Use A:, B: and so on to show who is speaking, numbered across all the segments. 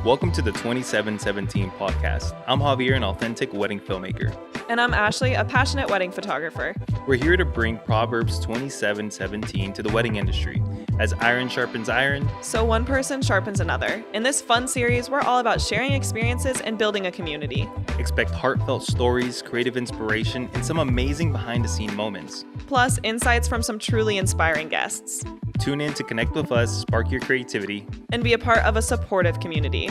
A: Welcome to the 2717 podcast. I'm Javier, an authentic wedding filmmaker.
B: And I'm Ashley, a passionate wedding photographer.
A: We're here to bring Proverbs 27:17 to the wedding industry. As iron sharpens iron,
B: so one person sharpens another. In this fun series, we're all about sharing experiences and building a community.
A: Expect heartfelt stories, creative inspiration, and some amazing behind-the-scene moments.
B: Plus, insights from some truly inspiring guests.
A: Tune in to connect with us, spark your creativity,
B: and be a part of a supportive community.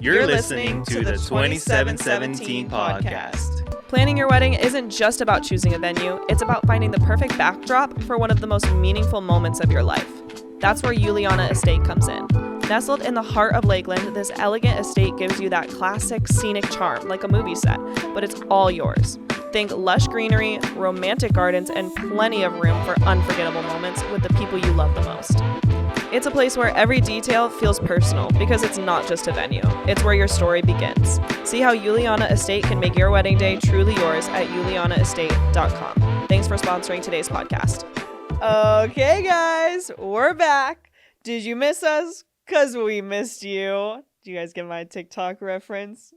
A: You're listening to the 2717 podcast.
B: Planning your wedding isn't just about choosing a venue, it's about finding the perfect backdrop for one of the most meaningful moments of your life. That's where Juliana Estate comes in. Nestled in the heart of Lakeland, this elegant estate gives you that classic scenic charm, like a movie set, but it's all yours. Think lush greenery, romantic gardens, and plenty of room for unforgettable moments with the people you love the most. It's a place where every detail feels personal because it's not just a venue. It's where your story begins. See how Juliana Estate can make your wedding day truly yours at julianaestate.com. Thanks for sponsoring today's podcast. Okay, guys, we're back. Did you miss us? Because we missed you. Do you guys get my TikTok reference?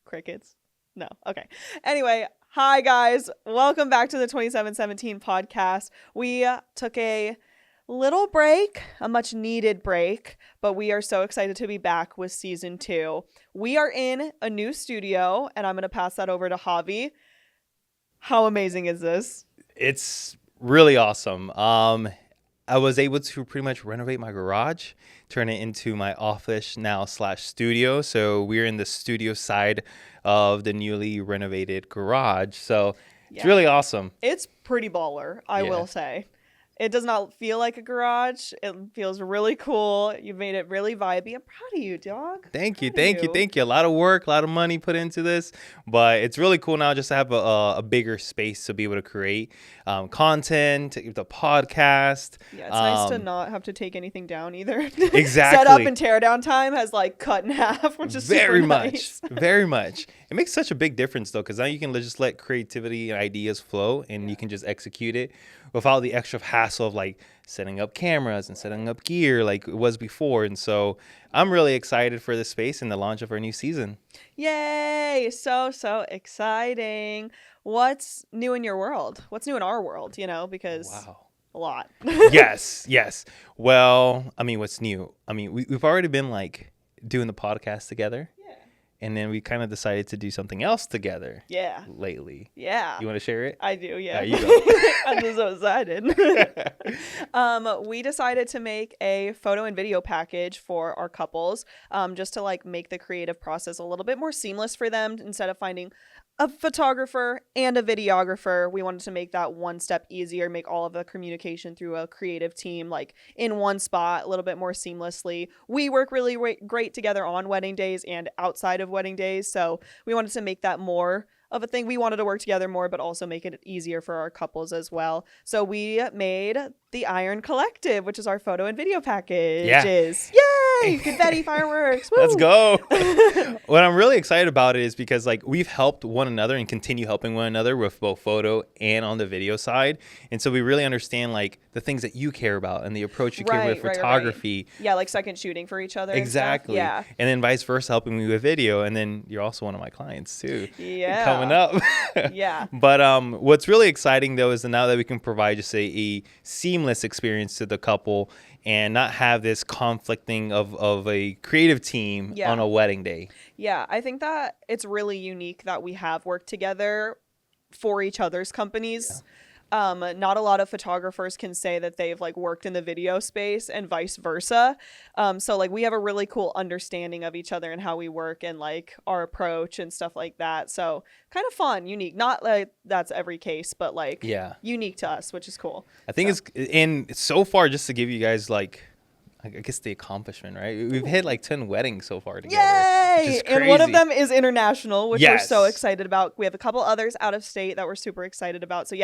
B: Crickets? No. Okay. Anyway, hi, guys. Welcome back to the 2717 podcast. We took a little break, a much needed break, but we are so excited to be back with season 2. We are in a new studio, and I'm going to pass that over to Javi. How amazing is this?
A: It's really awesome. I was able to pretty much renovate my garage, turn it into my office now / studio. So we're in the studio side of the newly renovated garage. So it's really awesome.
B: It's pretty baller, I will say. It does not feel like a garage. It feels really cool. You've made it really vibey. I'm proud of you, dog.
A: Thank you. A lot of work, a lot of money put into this, but it's really cool now just to have a bigger space to be able to create content, the podcast.
B: Yeah, it's nice to not have to take anything down either.
A: Exactly.
B: Set up and tear down time has like cut in half, which is
A: very
B: super
A: much,
B: nice.
A: Very much. It makes such a big difference though, because now you can just let creativity and ideas flow, and you can just execute it without the extra hassle of like setting up cameras and setting up gear like it was before. And so I'm really excited for this space and the launch of our new season.
B: Yay! So exciting. What's new in your world? What's new in our world, because a lot.
A: Yes. Well, I mean, what's new? I mean, we've already been like doing the podcast together. And then we kind of decided to do something else together.
B: Yeah.
A: Lately.
B: Yeah.
A: You want to share it?
B: I do, yeah.
A: You go.
B: I'm just so excited. We decided to make a photo and video package for our couples, just to like make the creative process a little bit more seamless for them. Instead of finding a photographer and a videographer, we wanted to make that one step easier, make all of the communication through a creative team like in one spot a little bit more seamlessly. We work really great together on wedding days and outside of wedding days, so we wanted to make that more of a thing. We wanted to work together more, but also make it easier for our couples as well. So we made the Iron Collective, which is our photo and video package. Yay! Confetti, fireworks. Woo!
A: Let's go. What I'm really excited about it is because like we've helped one another and continue helping one another with both photo and on the video side. And so we really understand like the things that you care about and the approach you care with photography.
B: Right. Yeah, like second shooting for each other.
A: Exactly.
B: And
A: And then vice versa, helping me with video. And then you're also one of my clients too.
B: Yeah.
A: Coming up.
B: Yeah.
A: But what's really exciting though is that now that we can provide just a seamless experience to the couple and not have this conflicting of a creative team on a wedding day.
B: Yeah, I think that it's really unique that we have worked together for each other's companies. Not a lot of photographers can say that they've like worked in the video space and vice versa. So like we have a really cool understanding of each other and how we work and like our approach and stuff like that. So kind of fun, unique. Not like that's every case, but like unique to us, which is cool.
A: I think it's so far, just to give you guys like, I guess the accomplishment, right? We've hit like 10 weddings so far together.
B: Yay! And one of them is international, which we're so excited about. We have a couple others out of state that we're super excited about. So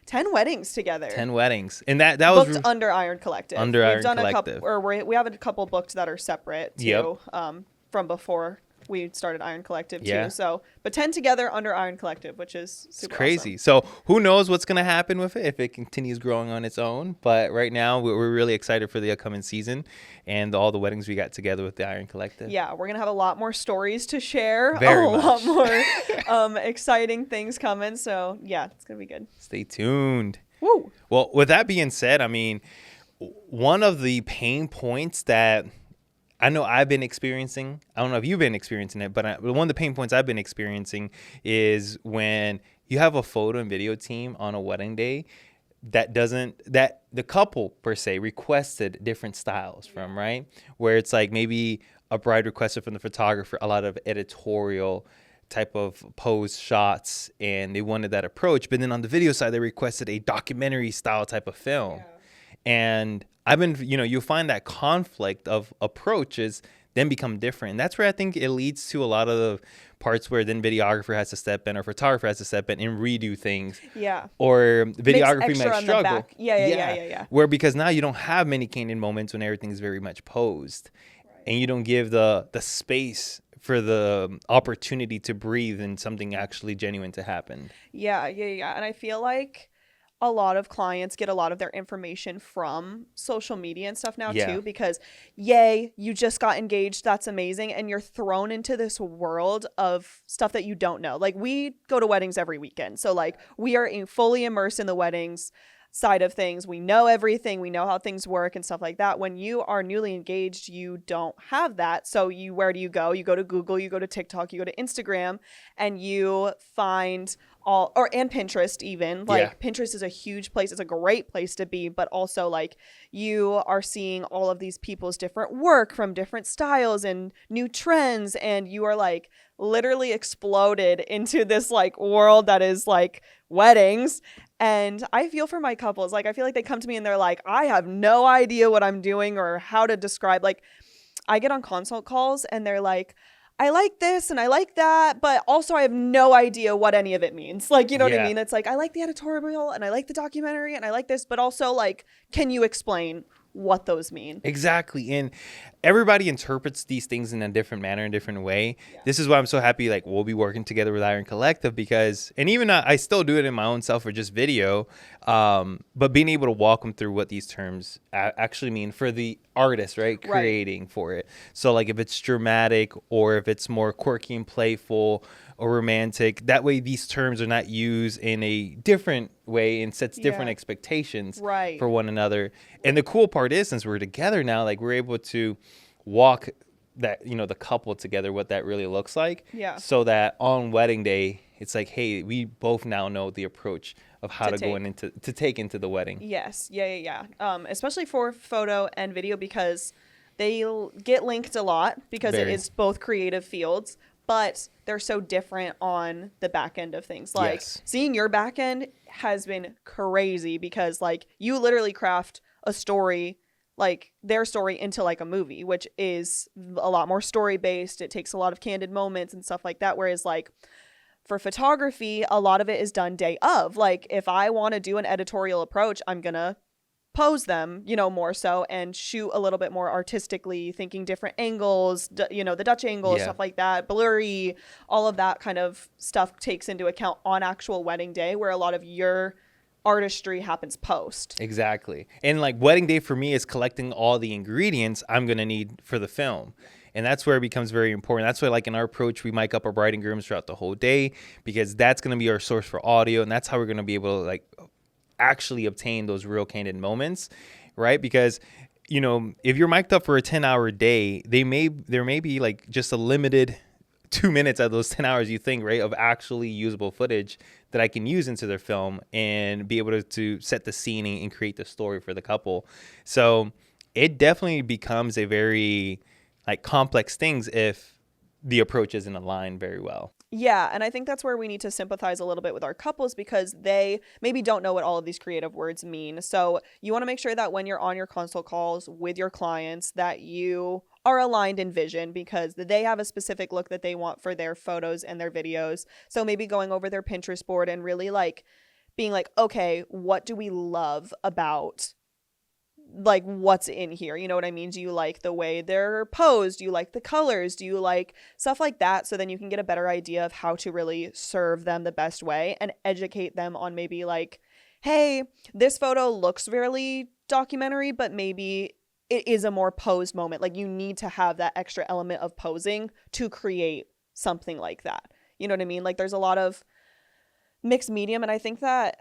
B: 10 weddings together.
A: 10 weddings. And that was
B: booked under Iron Collective.
A: We've done Collective.
B: We have a couple booked that are separate too, from before we started Iron Collective
A: Yeah.
B: too. So, but 10 together under Iron Collective, which is
A: It's
B: super
A: crazy.
B: awesome.
A: So who knows what's going to happen with it if it continues growing on its own. But right now, we're really excited for the upcoming season and all the weddings we got together with the Iron Collective.
B: Yeah, we're going to have a lot more stories to share,
A: Very
B: a lot
A: much.
B: more exciting things coming. So, yeah, it's going to be good.
A: Stay tuned.
B: Woo!
A: Well, with that being said, I mean, one of the pain points that I know I've been experiencing, I don't know if you've been experiencing it, but one of the pain points I've been experiencing is when you have a photo and video team on a wedding day that the couple per se requested different styles from, right? Where it's like maybe a bride requested from the photographer a lot of editorial type of pose shots and they wanted that approach. But then on the video side, they requested a documentary style type of film. And I've been, you'll find that conflict of approaches then become different. And that's where I think it leads to a lot of the parts where then videographer has to step in or photographer has to step in and redo things.
B: Yeah.
A: Or videography
B: extra
A: might
B: on the
A: struggle.
B: back. Yeah.
A: Where because now you don't have many candid moments when everything's very much posed. And you don't give the space for the opportunity to breathe and something actually genuine to happen.
B: Yeah. And I feel like a lot of clients get a lot of their information from social media and stuff now too, because yay, you just got engaged. That's amazing. And you're thrown into this world of stuff that you don't know. Like we go to weddings every weekend. So like we are fully immersed in the weddings side of things. We know everything. We know how things work and stuff like that. When you are newly engaged, you don't have that. So where do you go? You go to Google, you go to TikTok, you go to Instagram, and you find and Pinterest even. Like Pinterest is a huge place. It's a great place to be, but also like you are seeing all of these people's different work from different styles and new trends, and you are like literally exploded into this like world that is like weddings. And I feel for my couples, like I feel like they come to me and they're like, I have no idea what I'm doing or how to describe. Like I get on consult calls and they're like, I like this and I like that, but also I have no idea what any of it means. Like, you know what I mean? It's like, I like the editorial and I like the documentary and I like this, but also like, can you explain what those mean?
A: Exactly. And everybody interprets these things in a different manner, in a different way. This is why I'm so happy, like we'll be working together with Iron Collective because, and even I still do it in my own self or just video, but being able to walk them through what these terms actually mean for the artist, right? Creating for it. So like if it's dramatic or if it's more quirky and playful or romantic, that way these terms are not used in a different way and sets different expectations for one another. And the cool part is, since we're together now, like we're able to walk that, the couple together, what that really looks like. So that on wedding day, it's like, hey, we both now know the approach of how to go to take into the wedding.
B: Yes. Yeah. Especially for photo and video because they get linked a lot because it is both creative fields, but they're so different on the back end of things. Like seeing your back end has been crazy because like you literally craft a story, like their story into like a movie, which is a lot more story based. It takes a lot of candid moments and stuff like that. Whereas like for photography, a lot of it is done day of. Like if I want to do an editorial approach, I'm going to pose them, more so and shoot a little bit more artistically, thinking different angles, the Dutch angle, stuff like that, blurry, all of that kind of stuff takes into account on actual wedding day where a lot of your artistry happens post.
A: Exactly. And like wedding day for me is collecting all the ingredients I'm going to need for the film. And that's where it becomes very important. That's why, like in our approach, we mic up our bride and grooms throughout the whole day because that's going to be our source for audio. And that's how we're going to be able to like actually obtain those real candid moments, right? Because if you're mic'd up for a 10-hour day, there may be like just a limited 2 minutes out of those 10 hours, you think, right, of actually usable footage that I can use into their film and be able to set the scene and create the story for the couple. So it definitely becomes a very like complex things if the approach isn't aligned very well.
B: Yeah, and I think that's where we need to sympathize a little bit with our couples because they maybe don't know what all of these creative words mean. So you want to make sure that when you're on your consult calls with your clients that you are aligned in vision because they have a specific look that they want for their photos and their videos. So maybe going over their Pinterest board and really like being like, okay, what do we love about like what's in here, you know what I mean? Do you like the way they're posed? Do you like the colors? Do you like stuff like that? So then you can get a better idea of how to really serve them the best way and educate them on maybe like, hey, this photo looks really documentary, but maybe it is a more posed moment. Like you need to have that extra element of posing to create something like that. You know what I mean? Like there's a lot of mixed medium, and I think that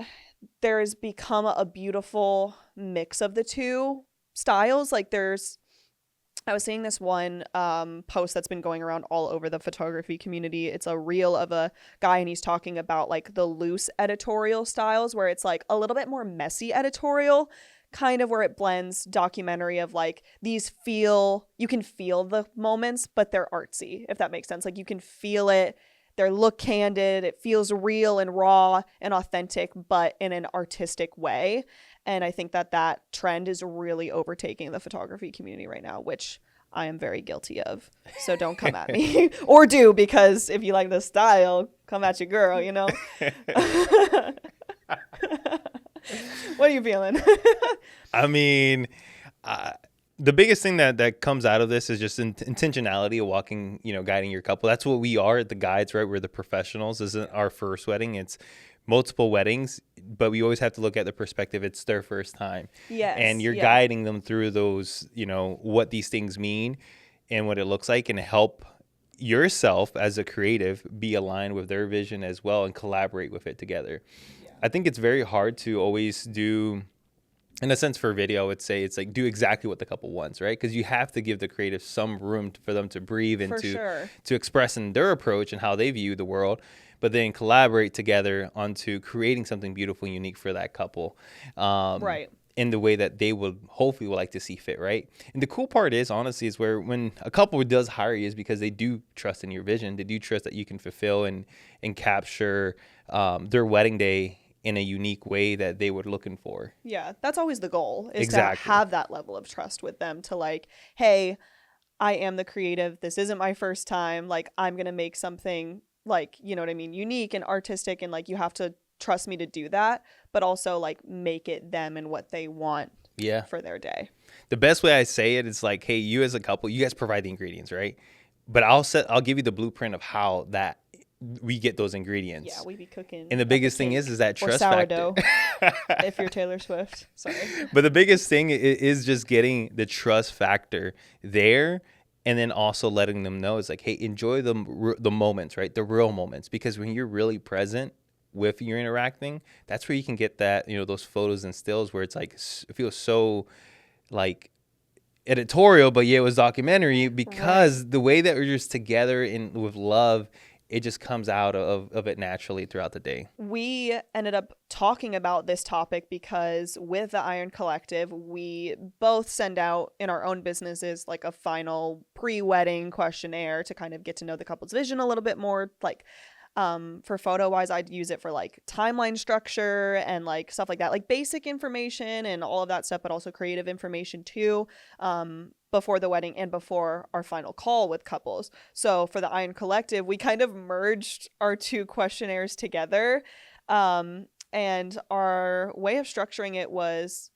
B: there's become a beautiful mix of the two styles. Like I was seeing this one post that's been going around all over the photography community. It's a reel of a guy, and he's talking about like the loose editorial styles where it's like a little bit more messy editorial, kind of where it blends documentary of like you can feel the moments, but they're artsy, if that makes sense. Like you can feel it. They look candid. It feels real and raw and authentic, but in an artistic way. And I think that trend is really overtaking the photography community right now, which I am very guilty of. So don't come at me. Or do, because if you like the style, come at your girl, you know? What are you feeling?
A: I mean, the biggest thing that comes out of this is just intentionality of walking, guiding your couple. That's what we are, the guides, right? We're the professionals. This isn't our first wedding. It's multiple weddings, but we always have to look at the perspective. It's their first time.
B: Yes.
A: And you're guiding them through those, what these things mean and what it looks like, and help yourself as a creative be aligned with their vision as well and collaborate with it together. Yeah. I think it's very hard to always do, in a sense, for video, I would say it's like do exactly what the couple wants, right? Because you have to give the creative some room for them to breathe and to express in their approach and how they view the world, but then collaborate together onto creating something beautiful and unique for that couple. Right. In the way that they would hopefully would like to see fit, right? And the cool part is, honestly, is where when a couple does hire you is because they do trust in your vision. They do trust that you can fulfill and capture their wedding day in a unique way that they were looking for.
B: Yeah, that's always the goal, is to have that level of trust with them, to like, hey, I am the creative. This isn't my first time. Like, I'm going to make something like, you know what I mean, unique and artistic, and like you have to trust me to do that, but also like make it them and what they want for their day.
A: The best way I say it is like, hey, you as a couple, you guys provide the ingredients, right? But I'll give you the blueprint of how that we get those ingredients.
B: Yeah, we be cooking.
A: And the biggest thing is that trust factor.
B: If you're Taylor Swift. Sorry.
A: But the biggest thing is just getting the trust factor there, and then also letting them know it's like, hey, enjoy the moments, right? The real moments, because when you're really present with you're interacting, that's where you can get that, those photos and stills where it's like, it feels so like editorial, but yeah, it was documentary, because the way that we're just together and with love, it just comes out of it naturally throughout the day.
B: We ended up talking about this topic because with the Iron Collective, we both send out in our own businesses like a final pre-wedding questionnaire to kind of get to know the couple's vision a little bit more. Like for photo wise, I'd use it for like timeline structure and like stuff like that, like basic information and all of that stuff, but also creative information too. Before the wedding and before our final call with couples. So for the Iron Collective, we kind of merged our two questionnaires together. And our way of structuring it was,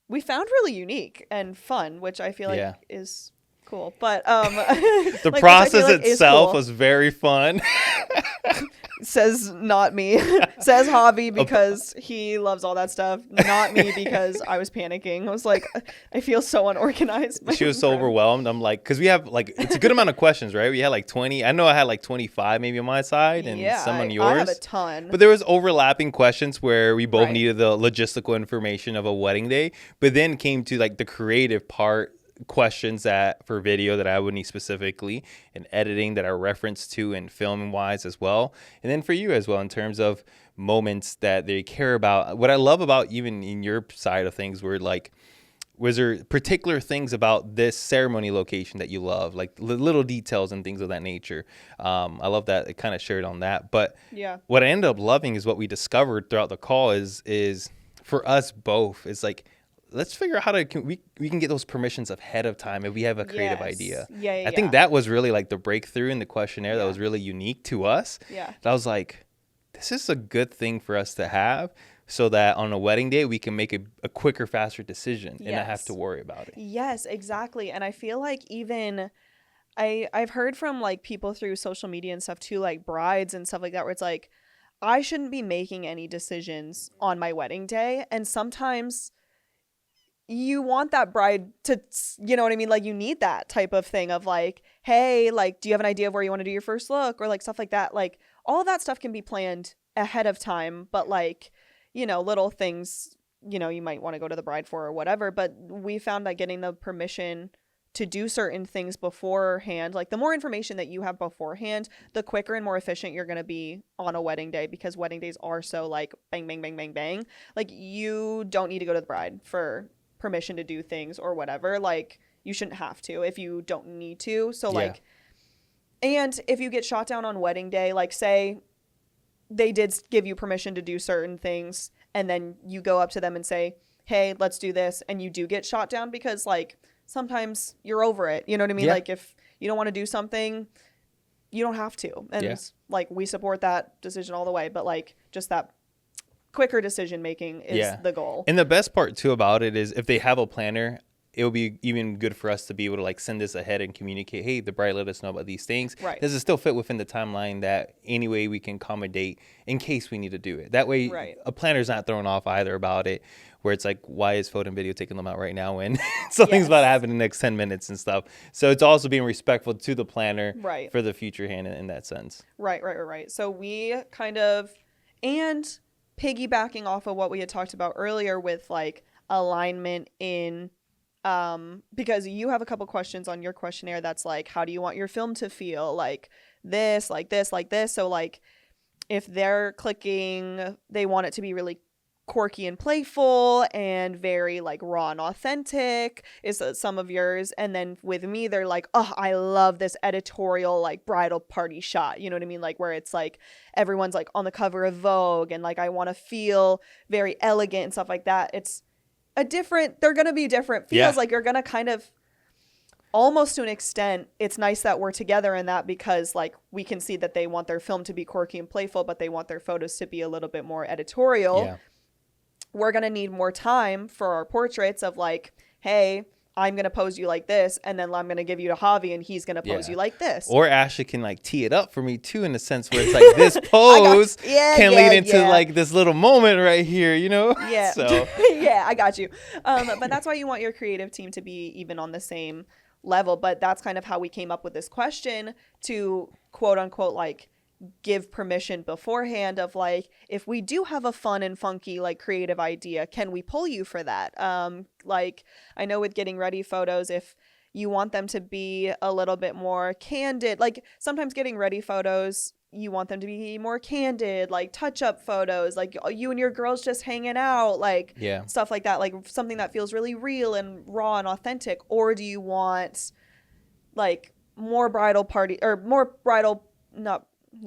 B: we found really unique and fun, which I feel like is cool. But
A: the process itself was very fun.
B: Says not me. Says Javi, because he loves all that stuff. Not me, because I was panicking. I was like, I feel so unorganized.
A: She was so overwhelmed. I'm like, because we have like, it's a good amount of questions, right? We had like 20. I know I had like 25 maybe on my side and some on yours.
B: I have a ton.
A: But there was overlapping questions where we both needed the logistical information of a wedding day, but then came to like the creative part, questions that for video that I would need specifically, and editing that I reference to, and filming wise as well. And then for you as well, in terms of moments that they care about. What I love about even in your side of things were like, was there particular things about this ceremony location that you love, like little details and things of that nature? I love that it kind of shared on that. But what I ended up loving is what we discovered throughout the call is for us both, it's like, let's figure out how we can get those permissions ahead of time if we have a creative idea. I think that was really like the breakthrough in the questionnaire that was really unique to us. I was like, this is a good thing for us to have, so that on a wedding day we can make a quicker, faster decision and not have
B: Yes.
A: to worry about it.
B: Yes, exactly. And I feel like even I've heard from like people through social media and stuff too, like brides and stuff like that, where it's like, I shouldn't be making any decisions on my wedding day. And sometimes you want that bride to, you know what I mean? Like, you need that type of thing of like, hey, like, do you have an idea of where you want to do your first look, or like stuff like that? Like, all of that stuff can be planned ahead of time, but like, little things, you might want to go to the bride for or whatever. But we found that getting the permission to do certain things beforehand, like the more information that you have beforehand, the quicker and more efficient you're going to be on a wedding day, because wedding days are so like bang, bang, bang, bang, bang. Like, you don't need to go to the bride for permission to do things or whatever. Like, you shouldn't have to if you don't need to. So like, and if you get shot down on wedding day, like say they did give you permission to do certain things, and then you go up to them and say, hey, let's do this, and you do get shot down, because like sometimes you're over it, you know what I mean?
A: Yeah.
B: Like, if you don't want to do something, you don't have to. And like, we support that decision all the way, but like, just that quicker decision making is the goal.
A: And the best part too about it is if they have a planner, it will be even good for us to be able to like send this ahead and communicate, hey, the bride let us know about these things.
B: Right.
A: Does it still fit within the timeline that any way we can accommodate in case we need to do it? That way a planner's not thrown off either about it, where it's like, why is photo and video taking them out right now when something's about to happen in the next 10 minutes and stuff? So it's also being respectful to the planner for the future hand in that sense.
B: Right. So we kind of, and piggybacking off of what we had talked about earlier with like alignment in, because you have a couple questions on your questionnaire that's like, how do you want your film to feel? Like this, like this, like this. So like, if they're clicking, they want it to be really quirky and playful and very like raw and authentic is some of yours. And then with me, they're like, oh, I love this editorial like bridal party shot, you know what I mean? Like, where it's like everyone's like on the cover of Vogue, and like I want to feel very elegant and stuff like that. It's they're gonna be different feels. Like, you're gonna kind of, almost to an extent, it's nice that we're together in that, because like we can see that they want their film to be quirky and playful, but they want their photos to be a little bit more editorial. We're going to need more time for our portraits of like, hey, I'm going to pose you like this, and then I'm going to give you to Javi, and he's going to pose you like this.
A: Or Ashley can like tee it up for me too, in the sense where it's like this pose can lead into like this little moment right here, you know?
B: Yeah.
A: So
B: yeah, I got you. But that's why you want your creative team to be even on the same level. But that's kind of how we came up with this question, to quote unquote like give permission beforehand of like, if we do have a fun and funky like creative idea, can we pull you for that? Like, I know with getting ready photos, if you want them to be a little bit more candid, like sometimes getting ready photos, you want them to be more candid, like touch-up photos, like you and your girls just hanging out, like stuff like that, like something that feels really real and raw and authentic. Or do you want like more bridal party, or more bridal, not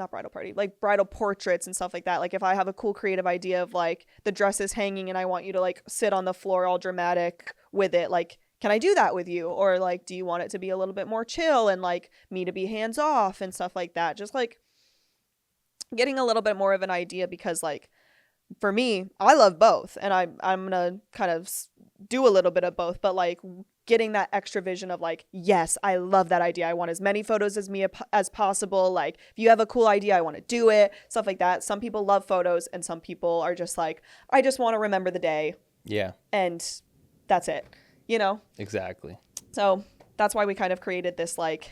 B: bridal party, like bridal portraits and stuff like that? Like, if I have a cool creative idea of like the dress is hanging and I want you to like sit on the floor all dramatic with it, like, can I do that with you? Or like, do you want it to be a little bit more chill and like me to be hands off and stuff like that? Just like getting a little bit more of an idea, because like for me, I love both, and I'm gonna kind of do a little bit of both, but like getting that extra vision of like, yes, I love that idea, I want as many photos as me as possible, like if you have a cool idea, I want to do it, stuff like that. Some people love photos, and some people are just like, I just want to remember the day, and that's it, you know?
A: Exactly.
B: So that's why we kind of created this like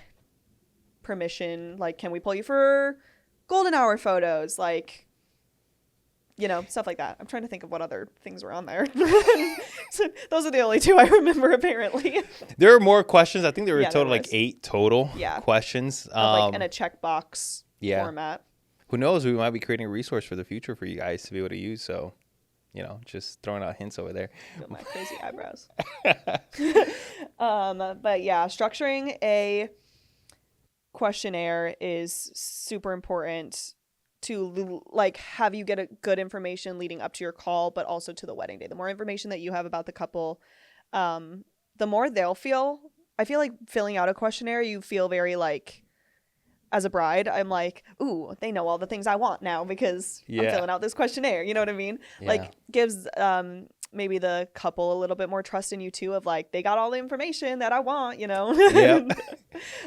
B: permission, like, can we pull you for golden hour photos, like, you know, stuff like that. I'm trying to think of what other things were on there. So those are the only two I remember, apparently.
A: There are more questions. I think there were a total like 8 total questions.
B: Like in a checkbox format.
A: Who knows? We might be creating a resource for the future for you guys to be able to use. So, you know, just throwing out hints over there.
B: My crazy eyebrows. But yeah, structuring a questionnaire is super important to like have you get a good information leading up to your call, but also to the wedding day. The more information that you have about the couple, the more they'll feel. I feel like filling out a questionnaire, you feel very like as a bride, I'm like, ooh, they know all the things I want now because I'm filling out this questionnaire. You know what I mean?
A: Yeah.
B: Like gives maybe the couple a little bit more trust in you too, of like, they got all the information that I want, you know?
A: Yep.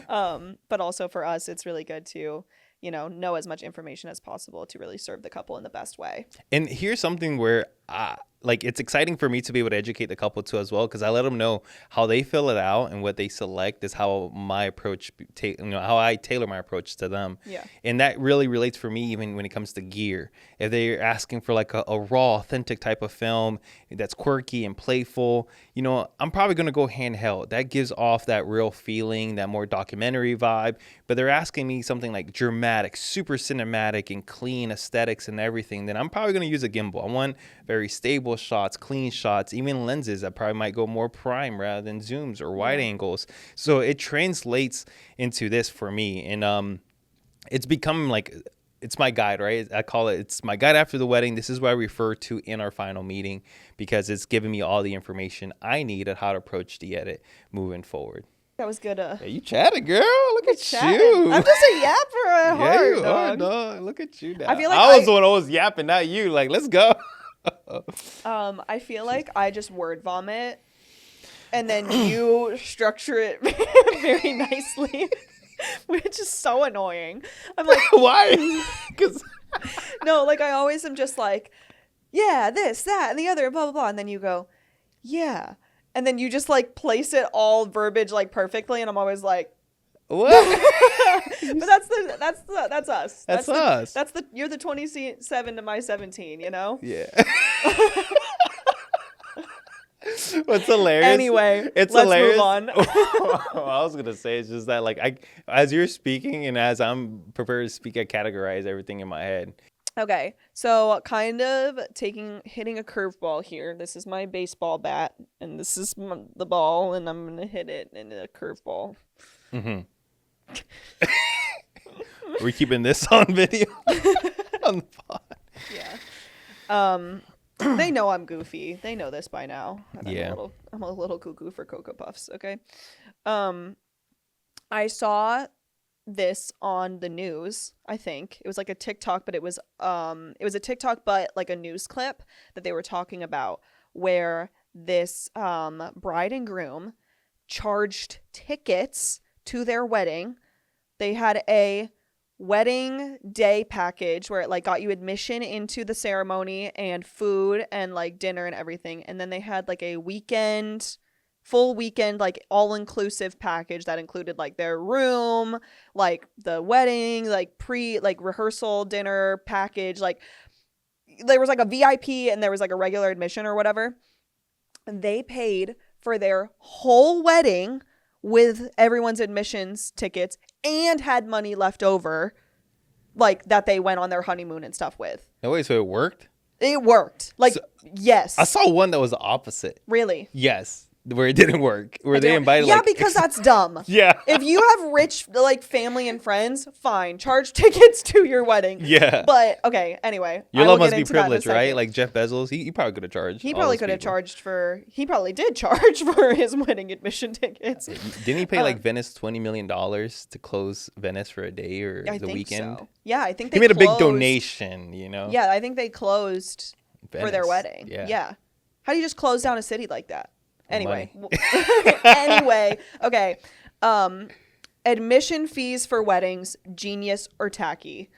B: But also for us, it's really good to, you know as much information as possible to really serve the couple in the best way.
A: And here's something where like it's exciting for me to be able to educate the couple too as well, because I let them know how they fill it out and what they select is how my approach, how I tailor my approach to them.
B: Yeah.
A: And that really relates for me even when it comes to gear. If they're asking for like a raw, authentic type of film that's quirky and playful, I'm probably going to go handheld. That gives off that real feeling, that more documentary vibe. But they're asking me something like dramatic, super cinematic and clean aesthetics and everything, then I'm probably going to use a gimbal. I want very stable shots, clean shots, even lenses that probably might go more prime rather than zooms or wide angles. So it translates into this for me. And it's become like, it's my guide, right? I call it's my guide after the wedding. This is what I refer to in our final meeting because it's giving me all the information I need on how to approach the edit moving forward.
B: That was good.
A: Yeah, you chatted, girl. Look at
B: chatting.
A: you.
B: I'm just a yapper at heart,
A: Yeah, you
B: dog.
A: are, dog. Look at you now.
B: I feel like
A: I was the one who was yapping, not you. Like, let's go.
B: I feel like I just word vomit, and then you structure it very nicely, which is so annoying. I'm like,
A: why? Because
B: no, like I always am just like, yeah, this, that, and the other, blah blah blah, and then you go, yeah, and then you just like place it all verbiage like perfectly, and I'm always like,
A: what?
B: but that's us.
A: That's us.
B: You're the 27 to my 17, you know?
A: Yeah. What's hilarious?
B: Anyway,
A: it's
B: let's
A: hilarious.
B: move on.
A: I was gonna say it's just that like as you're speaking and as I'm prepared to speak, I categorize everything in my head.
B: Okay, so kind of hitting a curveball here. This is my baseball bat, and this is the ball, and I'm gonna hit it in a curveball.
A: Mm-hmm. Are we keeping this on video? On the pod?
B: Yeah. They know I'm goofy. They know this by now.
A: Yeah.
B: I'm a little cuckoo for Cocoa Puffs, okay? I saw this on the news, I think. It was like a TikTok, but it was a TikTok but like a news clip that they were talking about where this bride and groom charged tickets to their wedding. They had a wedding day package where it like got you admission into the ceremony and food and like dinner and everything, and then they had like a full weekend like all-inclusive package that included like their room, like the wedding, like rehearsal dinner package. Like there was like a VIP and there was like a regular admission or whatever, and they paid for their whole wedding with everyone's admissions tickets and had money left over, like that they went on their honeymoon and stuff with.
A: No way, so it worked?
B: It worked. Like, yes.
A: I saw one that was the opposite.
B: Really?
A: Yes. Where it didn't work. Where they invited
B: yeah, because that's dumb.
A: Yeah.
B: If you have rich like family and friends, fine. Charge tickets to your wedding.
A: Yeah.
B: But okay, anyway.
A: Your love must be privileged, right? Like Jeff Bezos, he probably could have charged.
B: He probably could have charged he probably did charge for his wedding admission tickets.
A: Didn't he pay like Venice $20 million to close Venice for a day or the weekend?
B: So. Yeah, I think
A: he made a big donation,
B: Yeah, I think they closed
A: Venice.
B: for their wedding. Yeah. How do you just close down a city like that? Anyway. Okay. Admission fees for weddings, genius or tacky?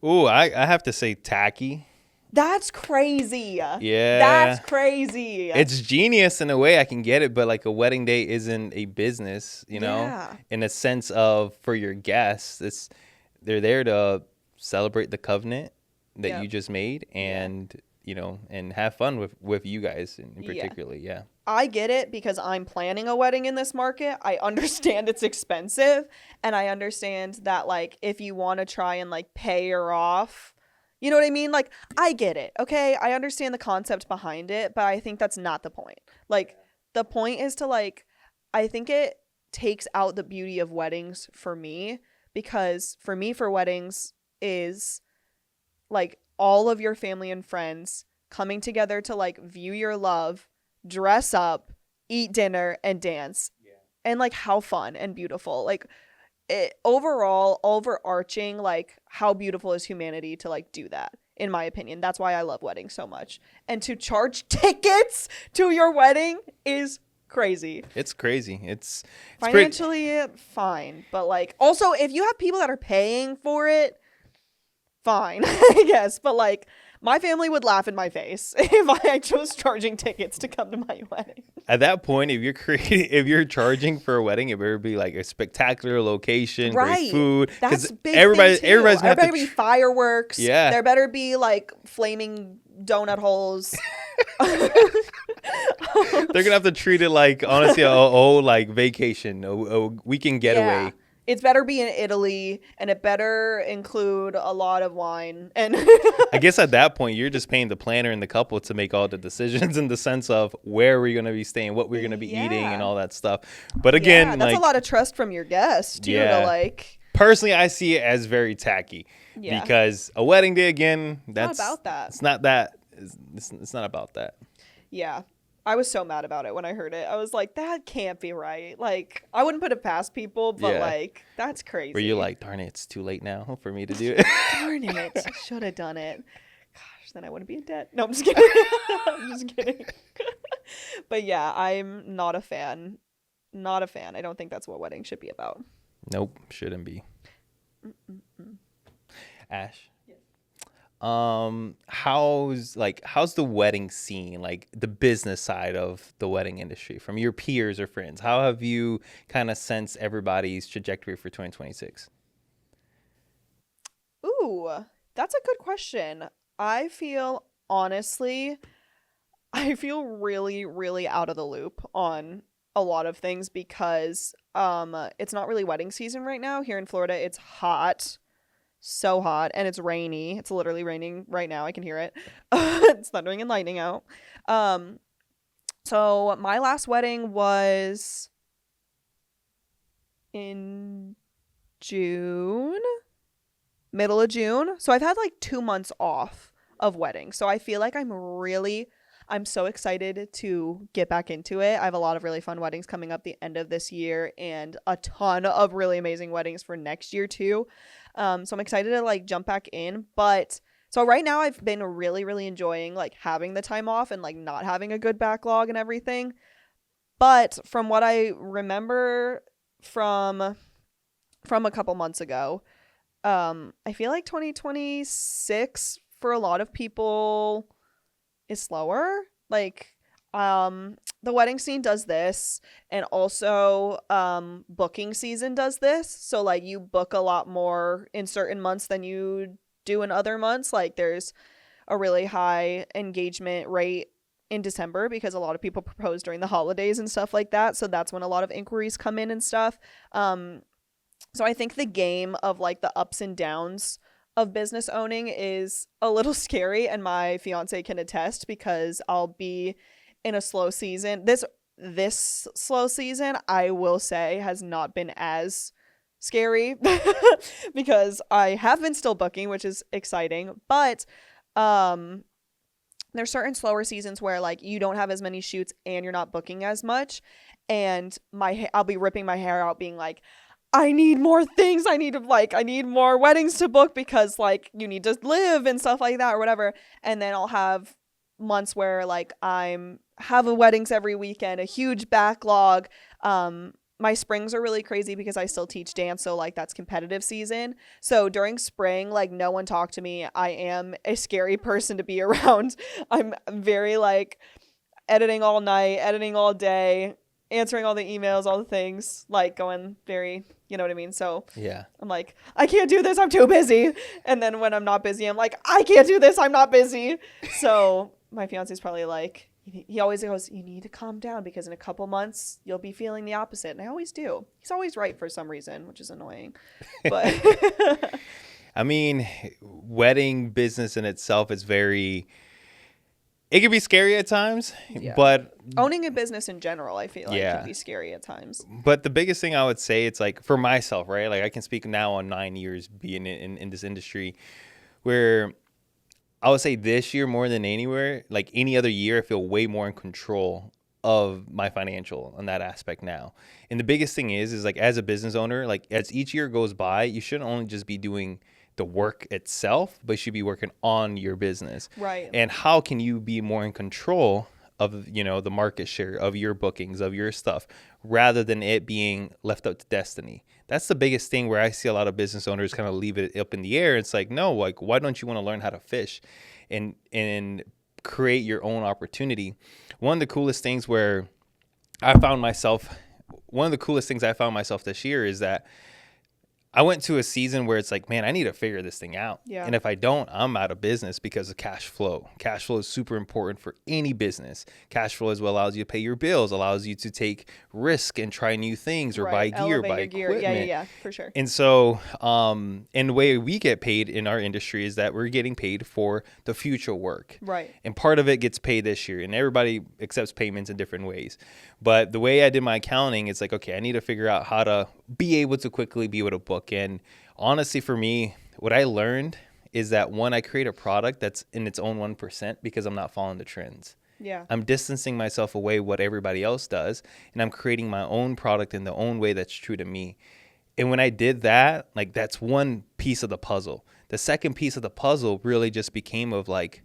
A: Ooh, I have to say tacky.
B: That's crazy.
A: Yeah.
B: That's crazy.
A: It's genius in a way, I can get it, but like a wedding day isn't a business,
B: Yeah.
A: in a sense of for your guests, they're there to celebrate the covenant that you just made and and have fun with you guys in particularly. Yeah.
B: I get it because I'm planning a wedding in this market. I understand it's expensive, and I understand that like if you want to try and like pay her off, you know what I mean? Like I get it. Okay, I understand the concept behind it, but I think that's not the point. Like the point is to like I think it takes out the beauty of weddings for me, because for me for weddings is like all of your family and friends coming together to like view your love, dress up, eat dinner, and dance. Yeah. And like how fun and beautiful. Like overall, overarching, like, how beautiful is humanity to, like, do that, in my opinion. That's why I love weddings so much. And to charge tickets to your wedding is crazy.
A: It's crazy. It's
B: Financially, fine. But, like, also, if you have people that are paying for it, fine, I guess. But, like, my family would laugh in my face if I was charging tickets to come to my wedding.
A: At that point, if you're charging for a wedding, it better be like a spectacular location,
B: Right.
A: great food.
B: That's big.
A: Everybody's
B: There
A: gonna have
B: better
A: to.
B: be fireworks.
A: Yeah.
B: There better be like flaming donut holes.
A: They're gonna have to treat it like, honestly, a whole like vacation, a weekend getaway.
B: Yeah. It's better be in Italy, and it better include a lot of wine. And
A: I guess at that point, you're just paying the planner and the couple to make all the decisions in the sense of where we're going to be staying, what we're going to be eating, and all that stuff. But again,
B: yeah, that's
A: like,
B: a lot of trust from your guests too.
A: Yeah.
B: To like,
A: personally, I see it as very tacky because a wedding day, again, that's
B: not about that.
A: It's not that. It's not about that.
B: Yeah. I was so mad about it when I heard it. I was like, that can't be right. Like, I wouldn't put it past people, but like, that's crazy.
A: Were you like, darn it, it's too late now for me to do it?
B: Darn it. I should have done it. Gosh, then I wouldn't be in debt. No, I'm just kidding. I'm just kidding. But yeah, I'm not a fan. Not a fan. I don't think that's what weddings should be about.
A: Nope, shouldn't be. Ash? How's the wedding scene, like the business side of the wedding industry, from your peers or friends? How have you kind of sensed everybody's trajectory for 2026?
B: Ooh, that's a good question. Honestly, I feel really, really out of the loop on a lot of things because it's not really wedding season right now. Here in Florida, it's hot. So hot, and it's rainy. It's literally raining right now. I can hear it. It's thundering and lightning out. So my last wedding was in June, middle of June. So I've had like 2 months off of weddings. So I feel like I'm so excited to get back into it. I have a lot of really fun weddings coming up the end of this year and a ton of really amazing weddings for next year too. So I'm excited to like jump back in. But so right now I've been really, really enjoying like having the time off and like not having a good backlog and everything. But from what I remember from a couple months ago, I feel like 2026 for a lot of people is slower. Like the wedding scene does this, and also booking season does this. So like you book a lot more in certain months than you do in other months. Like there's a really high engagement rate in December because a lot of people propose during the holidays and stuff like that. So that's when a lot of inquiries come in and stuff. So I think the game of like the ups and downs of business owning is a little scary, and my fiance can attest because I'll be in a slow season. This slow season, I will say, has not been as scary because I have been still booking, which is exciting, but there's certain slower seasons where like you don't have as many shoots and you're not booking as much, and I'll be ripping my hair out being like, I need more things. I need more weddings to book because like you need to live and stuff like that or whatever. And then I'll have months where like have weddings every weekend, a huge backlog. My springs are really crazy because I still teach dance, so like that's competitive season. So during spring, like no one talk to me. I am a scary person to be around. I'm very like editing all night, editing all day, answering all the emails, all the things, like going very, you know what I mean? So
A: yeah,
B: I'm like, I can't do this, I'm too busy. And then when I'm not busy, I'm like, I can't do this, I'm not busy. So my fiance's probably like, he always goes, you need to calm down because in a couple months you'll be feeling the opposite. And I always do. He's always right for some reason, which is annoying. But
A: I mean, wedding business in itself is it can be scary at times, but
B: owning a business in general, I feel like can be scary at times.
A: But the biggest thing I would say, it's like for myself, right? Like I can speak now on 9 years being in this industry, where I would say this year more than anywhere, like any other year, I feel way more in control of my financial on that aspect now. And the biggest thing is like as a business owner, like as each year goes by, you shouldn't only just be doing the work itself, but you should be working on your business.
B: Right.
A: And how can you be more in control of, the market share of your bookings, of your stuff, rather than it being left up to destiny? That's the biggest thing where I see a lot of business owners kind of leave it up in the air. It's like, no, like, why don't you want to learn how to fish and create your own opportunity? One of the coolest things I found myself this year is that I went to a season where it's like, man, I need to figure this thing out.
B: Yeah.
A: And if I don't, I'm out of business because of cash flow. Cash flow is super important for any business. Cash flow is what allows you to pay your bills, allows you to take risk and try new things or buy gear, buy equipment.
B: Yeah, for sure.
A: And so, and the way we get paid in our industry is that we're getting paid for the future work.
B: Right.
A: And part of it gets paid this year, and everybody accepts payments in different ways. But the way I did my accounting, it's like, okay, I need to figure out how to be able to quickly be able to book. And honestly, for me, what I learned is that I create a product that's in its own 1% because I'm not following the trends.
B: Yeah.
A: I'm distancing myself away what everybody else does, and I'm creating my own product in the own way that's true to me. And when I did that, like, that's one piece of the puzzle. The second piece of the puzzle really just became of like,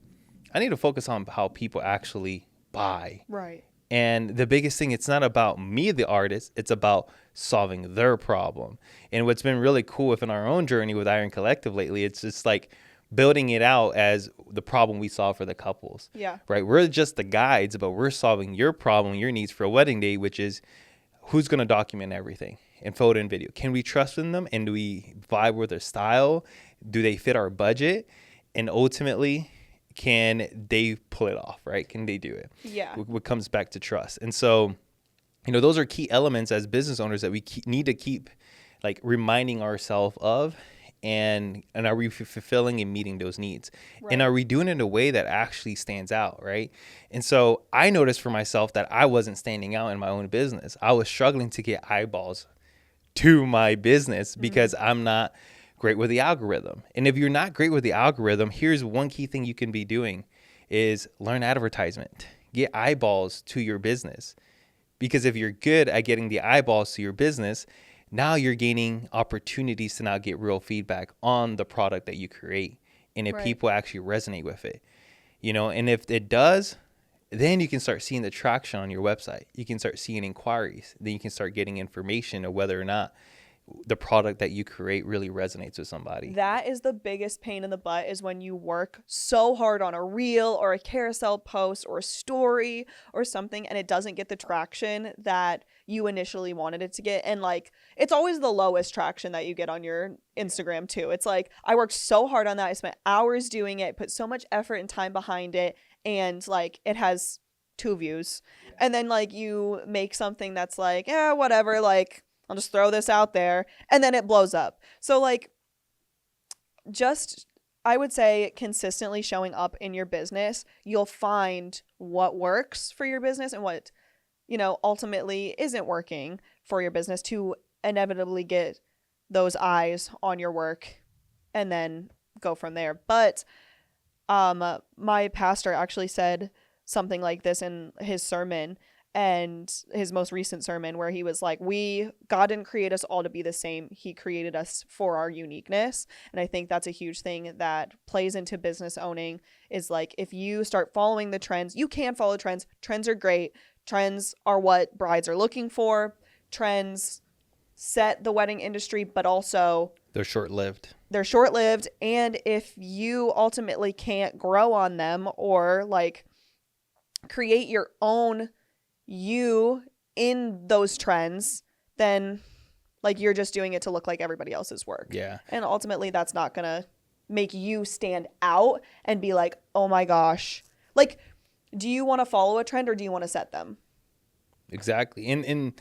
A: I need to focus on how people actually buy.
B: Right.
A: And the biggest thing, it's not about me, the artist, it's about solving their problem. And what's been really cool within our own journey with Iron Collective lately, it's just like building it out as the problem we solve for the couples.
B: Yeah.
A: Right? We're just the guides, but we're solving your problem, your needs for a wedding day, which is who's going to document everything in photo and video. Can we trust in them? And do we vibe with their style? Do they fit our budget? And ultimately, can they pull it off, right? Can they do it?
B: Yeah.
A: What comes back to trust. And so, those are key elements as business owners that we need to keep like reminding ourselves of, and are we fulfilling and meeting those needs? Right. And are we doing it in a way that actually stands out, right? And so I noticed for myself that I wasn't standing out in my own business. I was struggling to get eyeballs to my business because I'm not great with the algorithm. And if you're not great with the algorithm, here's one key thing you can be doing is learn advertisement. Get eyeballs to your business. Because if you're good at getting the eyeballs to your business, now you're gaining opportunities to now get real feedback on the product that you create. And if people actually resonate with it, and if it does, then you can start seeing the traction on your website. You can start seeing inquiries. Then you can start getting information of whether or not the product that you create really resonates with somebody.
B: That is the biggest pain in the butt, is when you work so hard on a reel or a carousel post or a story or something and it doesn't get the traction that you initially wanted it to get. And like, it's always the lowest traction that you get on your Instagram too. It's like, I worked so hard on that. I spent hours doing it, put so much effort and time behind it. And like, it has 2 views. And then like you make something that's like, yeah, whatever, like, I'll just throw this out there, and then it blows up. So like, just, I would say, consistently showing up in your business, you'll find what works for your business and what, ultimately isn't working for your business to inevitably get those eyes on your work and then go from there. But my pastor actually said something like this in his sermon, and his most recent sermon, where he was like, God didn't create us all to be the same. He created us for our uniqueness. And I think that's a huge thing that plays into business owning, is like, if you start following the trends, you can follow trends. Trends are great. Trends are what brides are looking for. Trends set the wedding industry, but also
A: they're short-lived.
B: And if you ultimately can't grow on them or like create your own you in those trends, then like you're just doing it to look like everybody else's work.
A: Yeah.
B: And ultimately that's not gonna make you stand out and be like, oh my gosh. Like, do you want to follow a trend or do you want to set them?
A: Exactly. And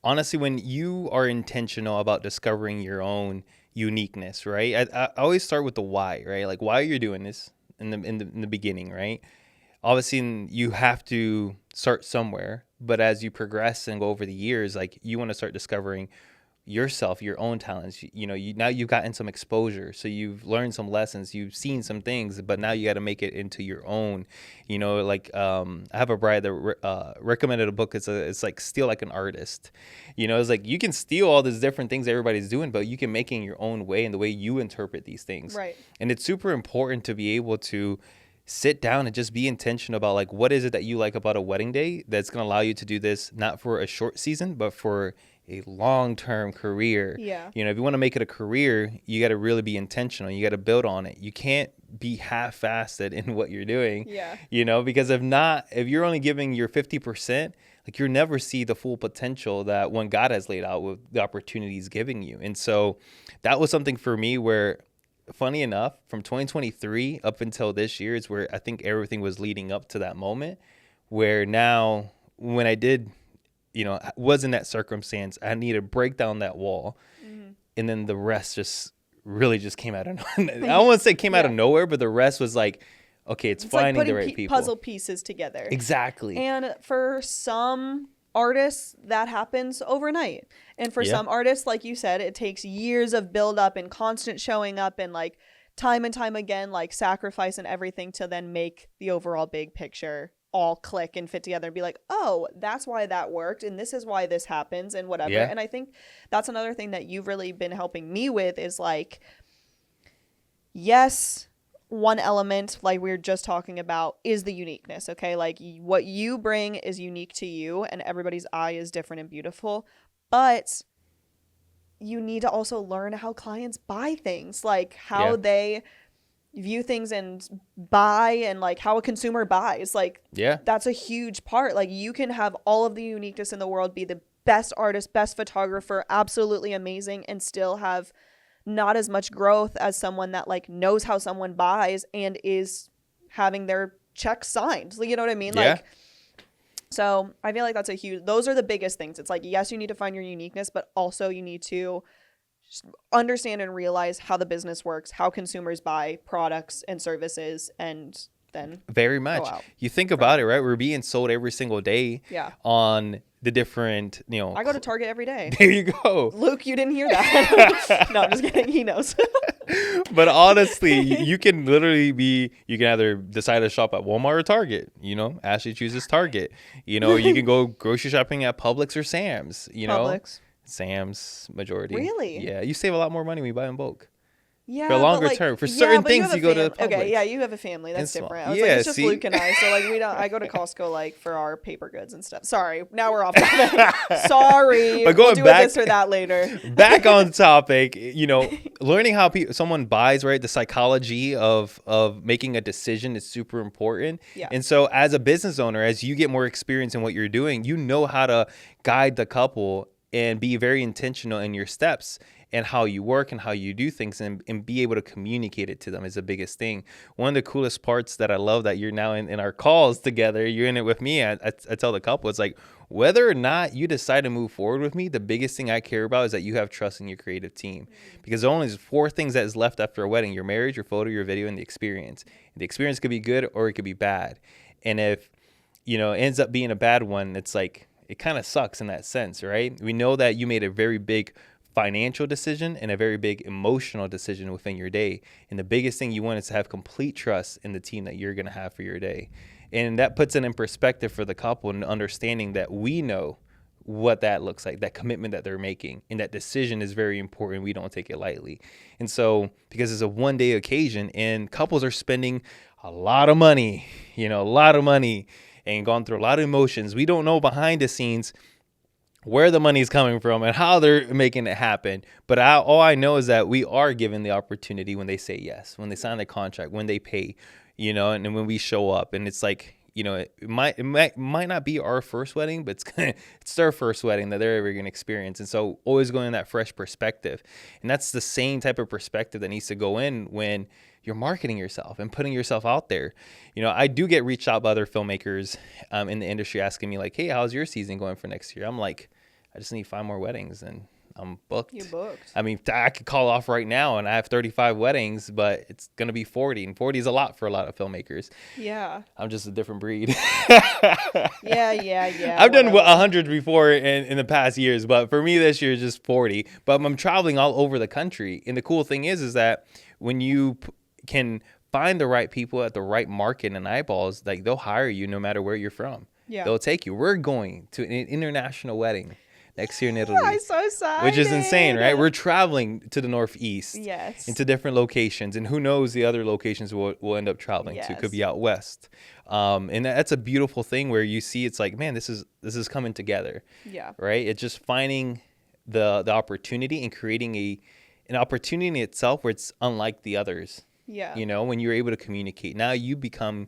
A: honestly, when you are intentional about discovering your own uniqueness, right? I always start with the why, right? Like, why are you doing this in the beginning, right? Obviously, you have to start somewhere, but as you progress and go over the years, like, you want to start discovering yourself, your own talents. Now you've gotten some exposure, so you've learned some lessons, you've seen some things, but now you got to make it into your own. I have a bride that recommended a book. It's like Steal Like an Artist. It's like you can steal all these different things everybody's doing, but you can make it in your own way and the way you interpret these things.
B: Right.
A: And it's super important to be able to sit down and just be intentional about like, what is it that you like about a wedding day that's going to allow you to do this, not for a short season, but for a long-term career.
B: Yeah.
A: If you want to make it a career, you got to really be intentional. You got to build on it. You can't be half-assed in what you're doing.
B: Yeah.
A: Because if you're only giving your 50%, like you'll never see the full potential that when God has laid out with the opportunities giving you. And so that was something for me where, funny enough, from 2023 up until this year is where I think everything was leading up to that moment, where now when I did, was in that circumstance, I need to break down that wall. Mm-hmm. And then the rest just really just came out of nowhere. I don't want to say came out of nowhere, but the rest was like, okay, it's finding
B: like
A: the right people.
B: Puzzle pieces together.
A: Exactly.
B: And for some artists, that happens overnight. And for some artists, like you said, it takes years of build up and constant showing up and like time and time again, like sacrifice and everything to then make the overall big picture all click and fit together and be like, oh, that's why that worked. And this is why this happens and whatever. Yeah. And I think that's another thing that you've really been helping me with is like, yes, one element like we were just talking about is the uniqueness. Okay. Like what you bring is unique to you and everybody's eye is different and beautiful, but you need to also learn how clients buy things, like how they view things and buy and like how a consumer buys. Like that's a huge part. Like you can have all of the uniqueness in the world, be the best artist, best photographer, absolutely amazing, and still have not as much growth as someone that like knows how someone buys and is having their check signed. You know what I mean? Like, so I feel like those are the biggest things. It's like, yes, you need to find your uniqueness, but also you need to understand and realize how the business works, how consumers buy products and services, and then
A: very much. You think about it, right? We're being sold every single day on the different,
B: I go to Target every day.
A: There you go.
B: Luke, you didn't hear that. No, I'm just kidding. He knows.
A: But honestly, you can either decide to shop at Walmart or Target. Ashley chooses Target. Or you can go grocery shopping at Publix or Sam's.
B: Publix.
A: Sam's majority.
B: Really?
A: Yeah, you save a lot more money when you buy in bulk.
B: Yeah,
A: for a longer term. For certain things, you go to Publix.
B: Okay, you have a family. That's different. I was like, it's just Luke and I. So like I go to Costco like for our paper goods and stuff. Sorry, now we're off topic. Sorry,
A: but going
B: we'll do
A: back,
B: this or that later.
A: Back on topic, learning how someone buys, right? The psychology of making a decision is super important.
B: Yeah.
A: And so as a business owner, as you get more experience in what you're doing, how to guide the couple and be very intentional in your steps and how you work and how you do things and be able to communicate it to them is the biggest thing. One of the coolest parts that I love that you're now in our calls together, you're in it with me. I tell the couple, it's like, whether or not you decide to move forward with me, the biggest thing I care about is that you have trust in your creative team. Because there only is 4 things that is left after a wedding: your marriage, your photo, your video, and the experience. The experience could be good or it could be bad. And if, it ends up being a bad one, it's like, it kind of sucks in that sense, right? We know that you made a very big financial decision and a very big emotional decision within your day. And the biggest thing you want is to have complete trust in the team that you're going to have for your day. And that puts it in perspective for the couple and understanding that we know what that looks like, that commitment that they're making. And that decision is very important. We don't take it lightly. And so, because it's a one-day occasion and couples are spending a lot of money, and gone through a lot of emotions, we don't know behind the scenes where the money is coming from and how they're making it happen. But all I know is that we are given the opportunity when they say yes, when they sign the contract, when they pay, and when we show up. And it's like, it might not be our first wedding, but it's their first wedding that they're ever going to experience. And so always going in that fresh perspective. And that's the same type of perspective that needs to go in when you're marketing yourself and putting yourself out there. I do get reached out by other filmmakers in the industry asking me like, hey, how's your season going for next year? I'm like, I just need 5 more weddings and I'm booked.
B: You booked.
A: I mean, I could call off right now, and I have 35 weddings, but it's gonna be 40, and 40 is a lot for a lot of filmmakers.
B: Yeah.
A: I'm just a different breed.
B: Yeah.
A: I've done
B: whatever.
A: 100 before in the past years, but for me this year is just 40. But I'm traveling all over the country, and the cool thing is that when you can find the right people at the right market and eyeballs, like they'll hire you no matter where you're from.
B: Yeah.
A: They'll take you. We're going to an international wedding next year in Italy.
B: I'm so excited.
A: Which is insane, right? We're traveling to the Northeast.
B: Yes.
A: Into different locations, and who knows the other locations we'll end up traveling to. Could be out west. And that's a beautiful thing where you see it's like, man, this is coming together.
B: Yeah.
A: Right? It's just finding the opportunity and creating an opportunity in itself where it's unlike the others.
B: Yeah.
A: You know, when you're able to communicate. Now you become,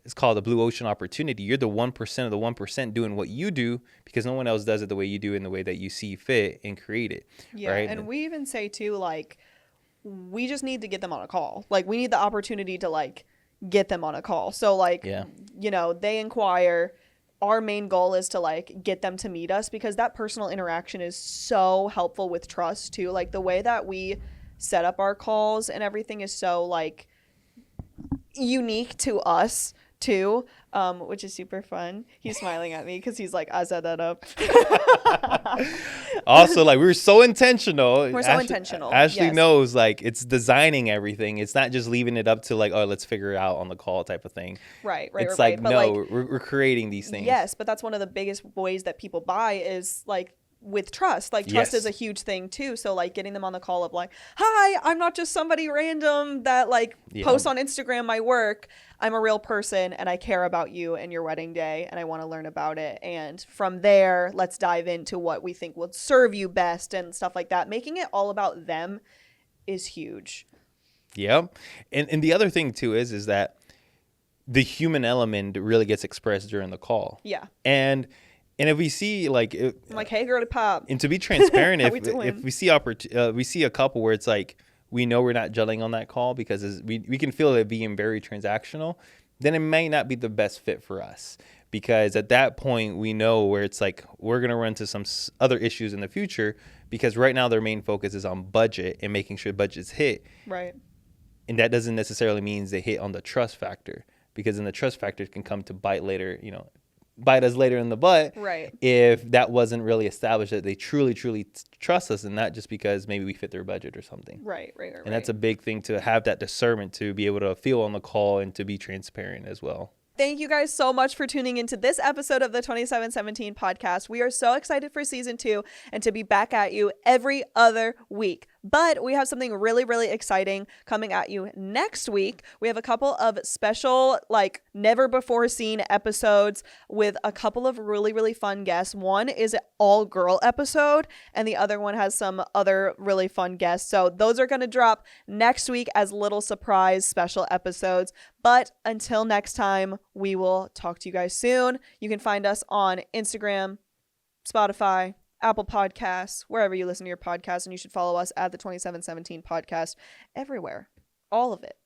A: it's called the blue ocean opportunity. You're the 1% of the 1% doing what you do because no one else does it the way you do in the way that you see fit and create it.
B: Yeah.
A: Right?
B: And we even say too, like, we just need to get them on a call. Like, we need the opportunity to like get them on a call. So like, you know, they inquire. Our main goal is to like get them to meet us because that personal interaction is so helpful with trust too. Like the way that we set up our calls and everything is so like unique to us too, which is super fun. He's smiling at me because he's like, I set that up.
A: Also, like, we're so intentional.
B: We're so intentional.
A: Ashley knows, like, it's designing everything. It's not just leaving it up to like, oh, let's figure it out on the call type of thing.
B: Right.
A: It's like,
B: But
A: no,
B: like,
A: we're creating these things.
B: Yes, but that's one of the biggest ways that people buy is like with trust. Like trust is a huge thing too. So like getting them on the call of like, hi, I'm not just somebody random that like posts on Instagram my work. I'm a real person and I care about you and your wedding day and I want to learn about it. And from there, let's dive into what we think will serve you best and stuff like that. Making it all about them is huge.
A: Yeah. And the other thing too is that the human element really gets expressed during the call.
B: Yeah.
A: And if we see like,
B: I'm like, hey, girly pop.
A: And to be transparent, if we see we see a couple where it's like we know we're not gelling on that call because we can feel it being very transactional, then it may not be the best fit for us because at that point we know where it's like we're gonna run into some other issues in the future because right now their main focus is on budget and making sure budgets hit.
B: Right.
A: And that doesn't necessarily mean they hit on the trust factor because then the trust factor can come to bite later, you know. Bite us later in the butt,
B: right?
A: If that wasn't really established that they truly trust us and not just because maybe we fit their budget or something,
B: right.
A: And that's a big thing to have that discernment to be able to feel on the call and to be transparent as well.
B: Thank you guys so much for tuning into this episode of the 2717 podcast. We are so excited for season 2 and to be back at you every other week. But we have something really, really exciting coming at you next week. We have a couple of special, like, never before seen episodes with a couple of really, really fun guests. One is an all-girl episode, and the other one has some other really fun guests. So those are going to drop next week as little surprise special episodes. But until next time, we will talk to you guys soon. You can find us on Instagram, Spotify, Apple Podcasts, wherever you listen to your podcast, and you should follow us at the 2717 podcast everywhere, all of it.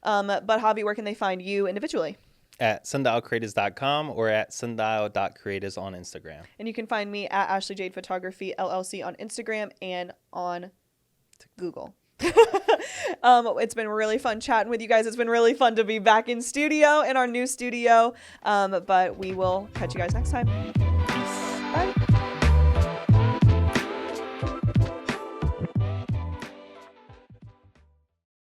B: But Javi, where can they find you individually?
A: At sundialcreatives.com or at sundial.creatives on Instagram.
B: And you can find me at Ashley Jade Photography LLC on Instagram and on Google. It's been really fun chatting with you guys. It's been really fun to be back in our new studio. But we will catch you guys next time.